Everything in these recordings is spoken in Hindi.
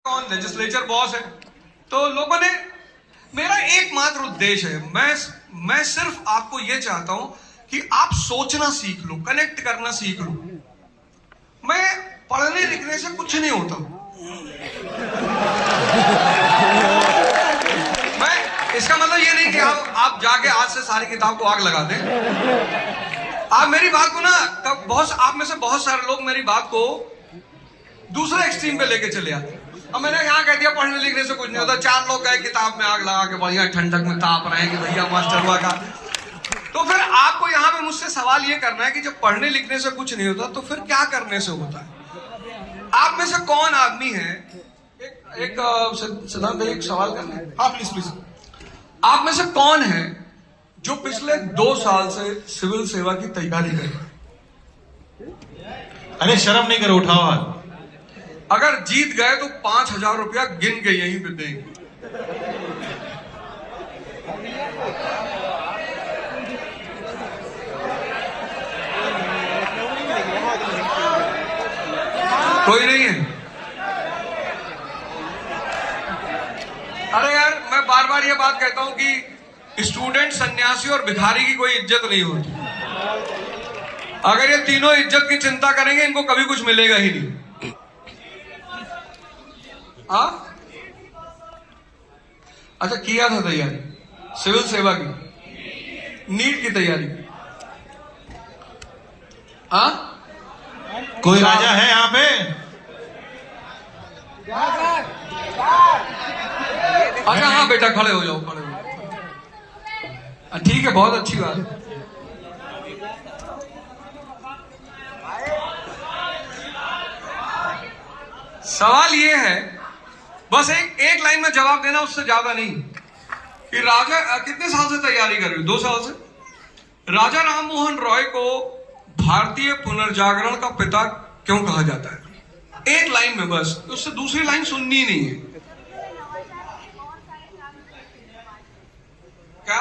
कौन लेजिस्लेचर बॉस है। तो लोगों ने, मेरा एकमात्र उद्देश्य है, मैं सिर्फ आपको यह चाहता हूं कि आप सोचना सीख लो, कनेक्ट करना सीख लो। मैं पढ़ने लिखने से कुछ नहीं होता। मैं इसका मतलब ये नहीं कि आप जाके आज से सारी किताब को आग लगा दें। आप मेरी बात को ना, तब बहुत आप में से बहुत सारे लोग मेरी बात को दूसरे एक्सट्रीम पे लेके चले आते। अब मैंने यहाँ कह दिया पढ़ने लिखने से कुछ नहीं होता, 4 लोग गए किताब में आग लगा के बढ़िया ठंडक में ताप रहे हैं कि भैया मास्टर हुआ का। तो फिर आपको यहाँ पे मुझसे सवाल ये करना है कि जब पढ़ने लिखने से कुछ नहीं होता तो फिर क्या करने से होता है। आप में से कौन आदमी है, एक सिद्धांत एक सवाल करना है। हाँ प्लीज प्लीज। आप में से कौन है जो पिछले 2 साल से सिविल सेवा की तैयारी करे? अरे शर्म नहीं करो, उठाओ हाथ। अगर जीत गए तो 5,000 रुपया गिन के यहीं पे देंगे। कोई नहीं है? अरे यार, मैं बार बार ये बात कहता हूं कि स्टूडेंट, सन्यासी और भिखारी की कोई इज्जत नहीं होती। अगर ये तीनों इज्जत की चिंता करेंगे, इनको कभी कुछ मिलेगा ही नहीं। हाँ, अच्छा, किया था तैयारी सिविल सेवा की, नीट की तैयारी। हाँ, कोई राजा है यहाँ पे? अच्छा हाँ बेटा, खड़े हो जाओ, खड़े हो जाओ। ठीक है, बहुत अच्छी बात। सवाल ये है, बस एक लाइन में जवाब देना, उससे ज्यादा नहीं, कि राजा कितने साल से तैयारी कर रही हो? 2 साल से। राजा राम मोहन रॉय को भारतीय पुनर्जागरण का पिता क्यों कहा जाता है? एक लाइन में बस, उससे दूसरी लाइन सुननी नहीं है। क्या?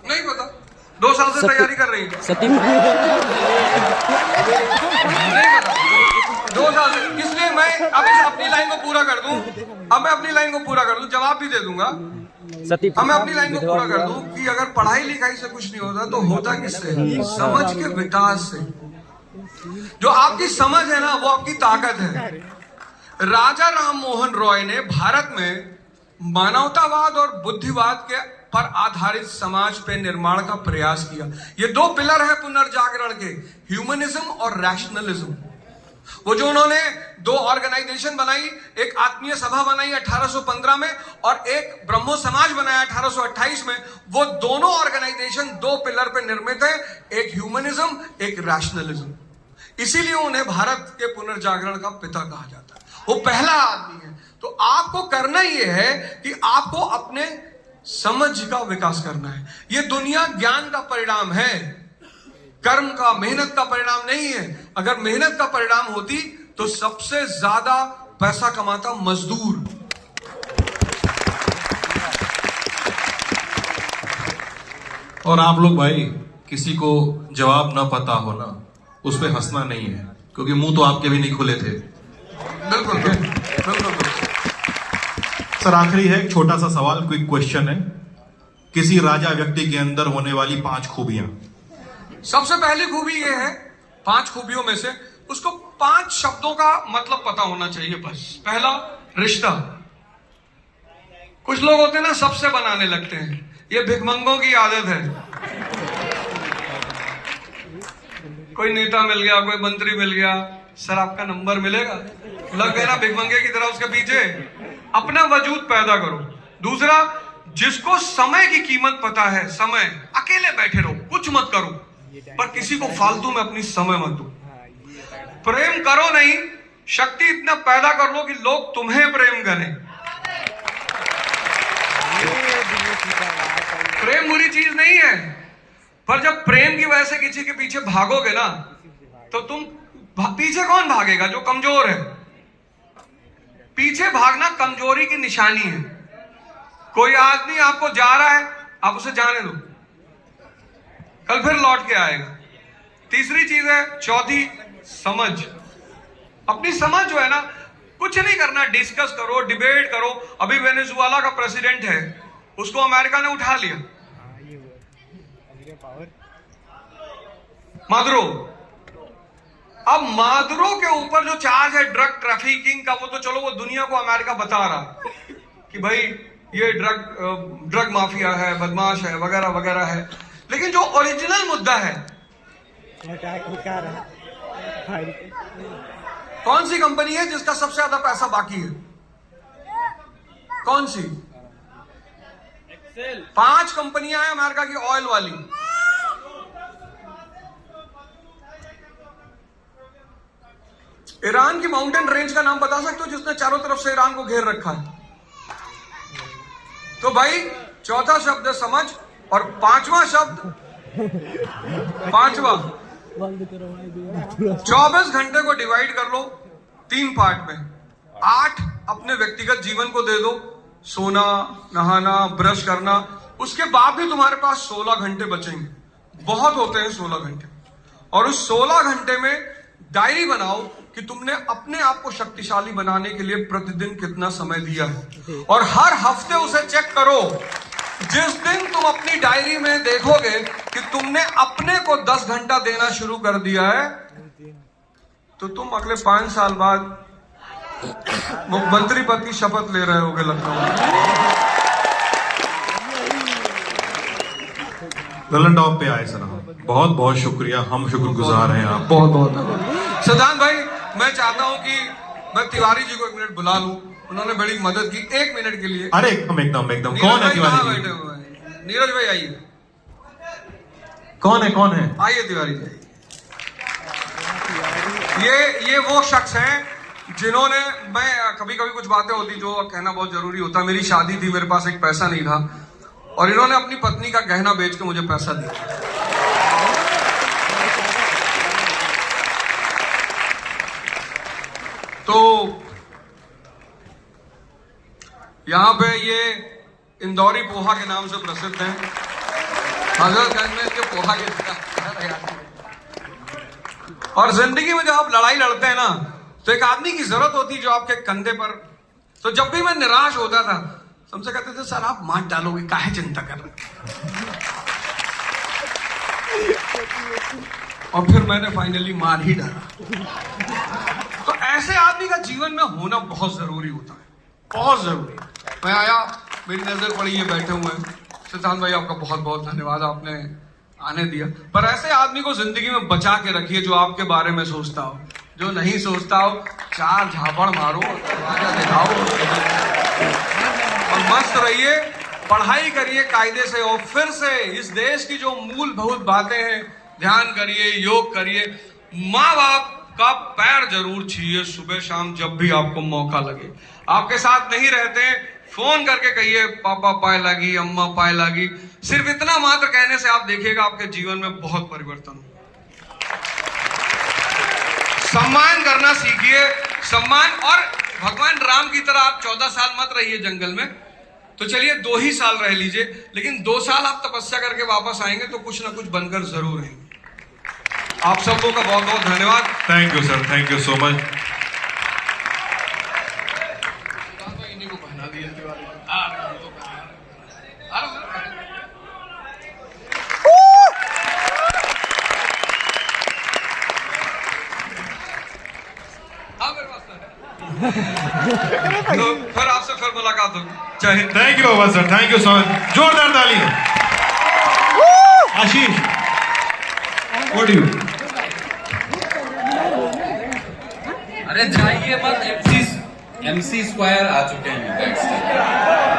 नहीं पता, 2 साल से तैयारी कर रही है। नहीं पता, 2 साल से। इसलिए मैं अब अपनी लाइन को पूरा कर दूं, जवाब भी दे दूंगा। अब मैं अपनी लाइन को पूरा कर दूं कि अगर पढ़ाई लिखाई से कुछ नहीं होता तो होता किससे? समझ के विकास से। जो आपकी समझ है ना, वो आपकी ताकत है। राजा राम मोहन रॉय ने भारत में मानवतावाद और बुद्धिवाद के पर आधारित समाज पे निर्माण का प्रयास किया। ये 2 पिलर है पुनर्जागरण के, ह्यूमनिज्म और रैशनलिज्म। वो जो उन्होंने 2 ऑर्गेनाइजेशन बनाई, एक आत्मीय सभा बनाई 1815 में और एक ब्रह्मो समाज बनाया 1828 में, वो दोनों ऑर्गेनाइजेशन 2 पिलर पे निर्मित है, एक ह्यूमनिज्म, एक रैशनलिज्म। इसीलिए उन्हें भारत के पुनर्जागरण का पिता कहा जाता है। वो पहला आदमी है। तो आपको करना यह है कि आपको अपने समझ का विकास करना है। यह दुनिया ज्ञान का परिणाम है, कर्म का, मेहनत का परिणाम नहीं है। अगर मेहनत का परिणाम होती तो सबसे ज्यादा पैसा कमाता मजदूर। और आप लोग भाई, किसी को जवाब ना पता हो ना, उस पर हंसना नहीं है, क्योंकि मुंह तो आपके भी नहीं खुले थे। बिल्कुल बिल्कुल। सर आखिरी है, एक छोटा सा सवाल, क्विक क्वेश्चन है। किसी राजा व्यक्ति के अंदर होने वाली 5 खूबियां। सबसे पहली खूबी ये है, 5 खूबियों में से उसको 5 शब्दों का मतलब पता होना चाहिए बस। पहला, रिश्ता। कुछ लोग होते हैं ना, सबसे बनाने लगते हैं, ये भिखमंगों की आदत है। कोई नेता मिल गया, कोई मंत्री मिल गया, सर आपका नंबर मिलेगा, लग गए ना भिखमंगे की तरह उसके पीछे। अपना वजूद पैदा करो। दूसरा, जिसको समय की कीमत पता है, समय, अकेले बैठे रहो, कुछ मत करो, पर किसी को फालतू में अपनी समय मत दो। प्रेम करो नहीं, शक्ति इतना पैदा कर लो कि लोग तुम्हें प्रेम करें। प्रेम बुरी चीज नहीं है, पर जब प्रेम की वजह से किसी के पीछे भागोगे ना, तो तुम पीछे कौन भागेगा? जो कमजोर है। पीछे भागना कमजोरी की निशानी है। कोई आदमी आपको जा रहा है, आप उसे जाने दो, कल फिर लौट के आएगा। तीसरी चीज है, चौथी समझ। अपनी समझ जो है ना, कुछ नहीं करना, डिस्कस करो, डिबेट करो। अभी वेनेजुएला का प्रेसिडेंट है, उसको अमेरिका ने उठा लिया, मादुरो। अब मादुरो के ऊपर जो चार्ज है ड्रग ट्रैफिकिंग का, वो तो चलो वो दुनिया को अमेरिका बता रहा कि भाई ये ड्रग माफिया है, बदमाश है, वगैरह वगैरह है। लेकिन जो ओरिजिनल मुद्दा है, कौन सी कंपनी है जिसका सबसे ज्यादा पैसा बाकी है? कौन सी? 5 कंपनियां हैं अमेरिका की ऑयल वाली। ईरान की माउंटेन रेंज का नाम बता सकते हो जिसने चारों तरफ से ईरान को घेर रखा है? तो भाई चौथा शब्द है समझ, और पांचवा शब्द, 24 घंटे को डिवाइड कर लो 3 पार्ट में। 8 अपने व्यक्तिगत जीवन को दे दो, सोना, नहाना, ब्रश करना। उसके बाद भी तुम्हारे पास 16 घंटे बचेंगे, बहुत होते हैं 16 घंटे। और उस 16 घंटे में डायरी बनाओ कि तुमने अपने आप को शक्तिशाली बनाने के लिए प्रतिदिन कितना समय दिया है, और हर हफ्ते उसे चेक करो। जिस दिन तुम अपनी डायरी में देखोगे कि तुमने अपने को 10 घंटा देना शुरू कर दिया है, तो तुम अगले 5 साल बाद मुख्यमंत्री पद की शपथ ले रहे होगे लखनऊ। ललन टॉप पे आए सर, बहुत बहुत शुक्रिया, हम शुक्रगुजार हैं आप। बहुत बहुत सिद्धांत भाई, मैं चाहता हूं कि मैं तिवारी जी को 1 मिनट बुला लूं, उन्होंने बड़ी मदद की 1 मिनट के लिए। अरे एकदम कौन है तिवारी जी? बैठे हुए हैं, नीरज भाई आइए। कौन है? आइए तिवारी जी। ये वो शख्स हैं जिन्होंने, मैं कभी कभी कुछ बातें होती जो कहना बहुत जरूरी होता। मेरी शादी थी, मेरे पास एक पैसा नहीं था, और इन्होंने अपनी पत्नी का गहना बेच के मुझे पैसा दिया। तो यहां पे ये इंदौरी पोहा के नाम से प्रसिद्ध हैं। हजरतगंज में इनके पोहा के, और जिंदगी में जब आप लड़ाई लड़ते हैं ना, तो एक आदमी की जरूरत होती है जो आपके कंधे पर। तो जब भी मैं निराश होता था, हमसे कहते थे सर आप मार डालोगे, काहे चिंता कर रहे। और फिर मैंने फाइनली मार ही डाला। तो ऐसे आदमी का जीवन में होना बहुत जरूरी होता है, बहुत जरूरी। मैं आया, मेरी नजर पड़ी, ये बैठे हुए हैं। सिद्धांत भाई आपका बहुत बहुत धन्यवाद, आपने आने दिया। पर ऐसे आदमी को जिंदगी में बचा के रखिए जो आपके बारे में सोचता हो, जो नहीं सोचता हो 4 झापड़ मारो, दरवाजा दिखाओ, और मस्त रहिए, पढ़ाई करिए कायदे से। और फिर से इस देश की जो मूलभूत बातें हैं, ध्यान करिए, योग करिए। माँ बाप का पैर जरूर छीए सुबह शाम जब भी आपको मौका लगे। आपके साथ नहीं रहते, फोन करके कहिए पापा पाए लागी, अम्मा पाए लागी। सिर्फ इतना मात्र कहने से आप देखिएगा आपके जीवन में बहुत परिवर्तन हो। सम्मान करना सीखिए, सम्मान। और भगवान राम की तरह आप 14 साल मत रहिए जंगल में, तो चलिए 2 ही साल रह लीजिए, लेकिन 2 साल आप तपस्या करके वापस आएंगे तो कुछ ना कुछ बनकर जरूर आएंगे। आप सबको का बहुत बहुत धन्यवाद। Thank you sir, thank you so much. तो फिर आपसे फिर मुलाकात होगी। जय Hind. Thank you Baba sir, thank you so much. जोरदार ताली। आशीष, व्हाट डू यू? अरे जाइए मत, MC स्क्वायर आ चुके हैं।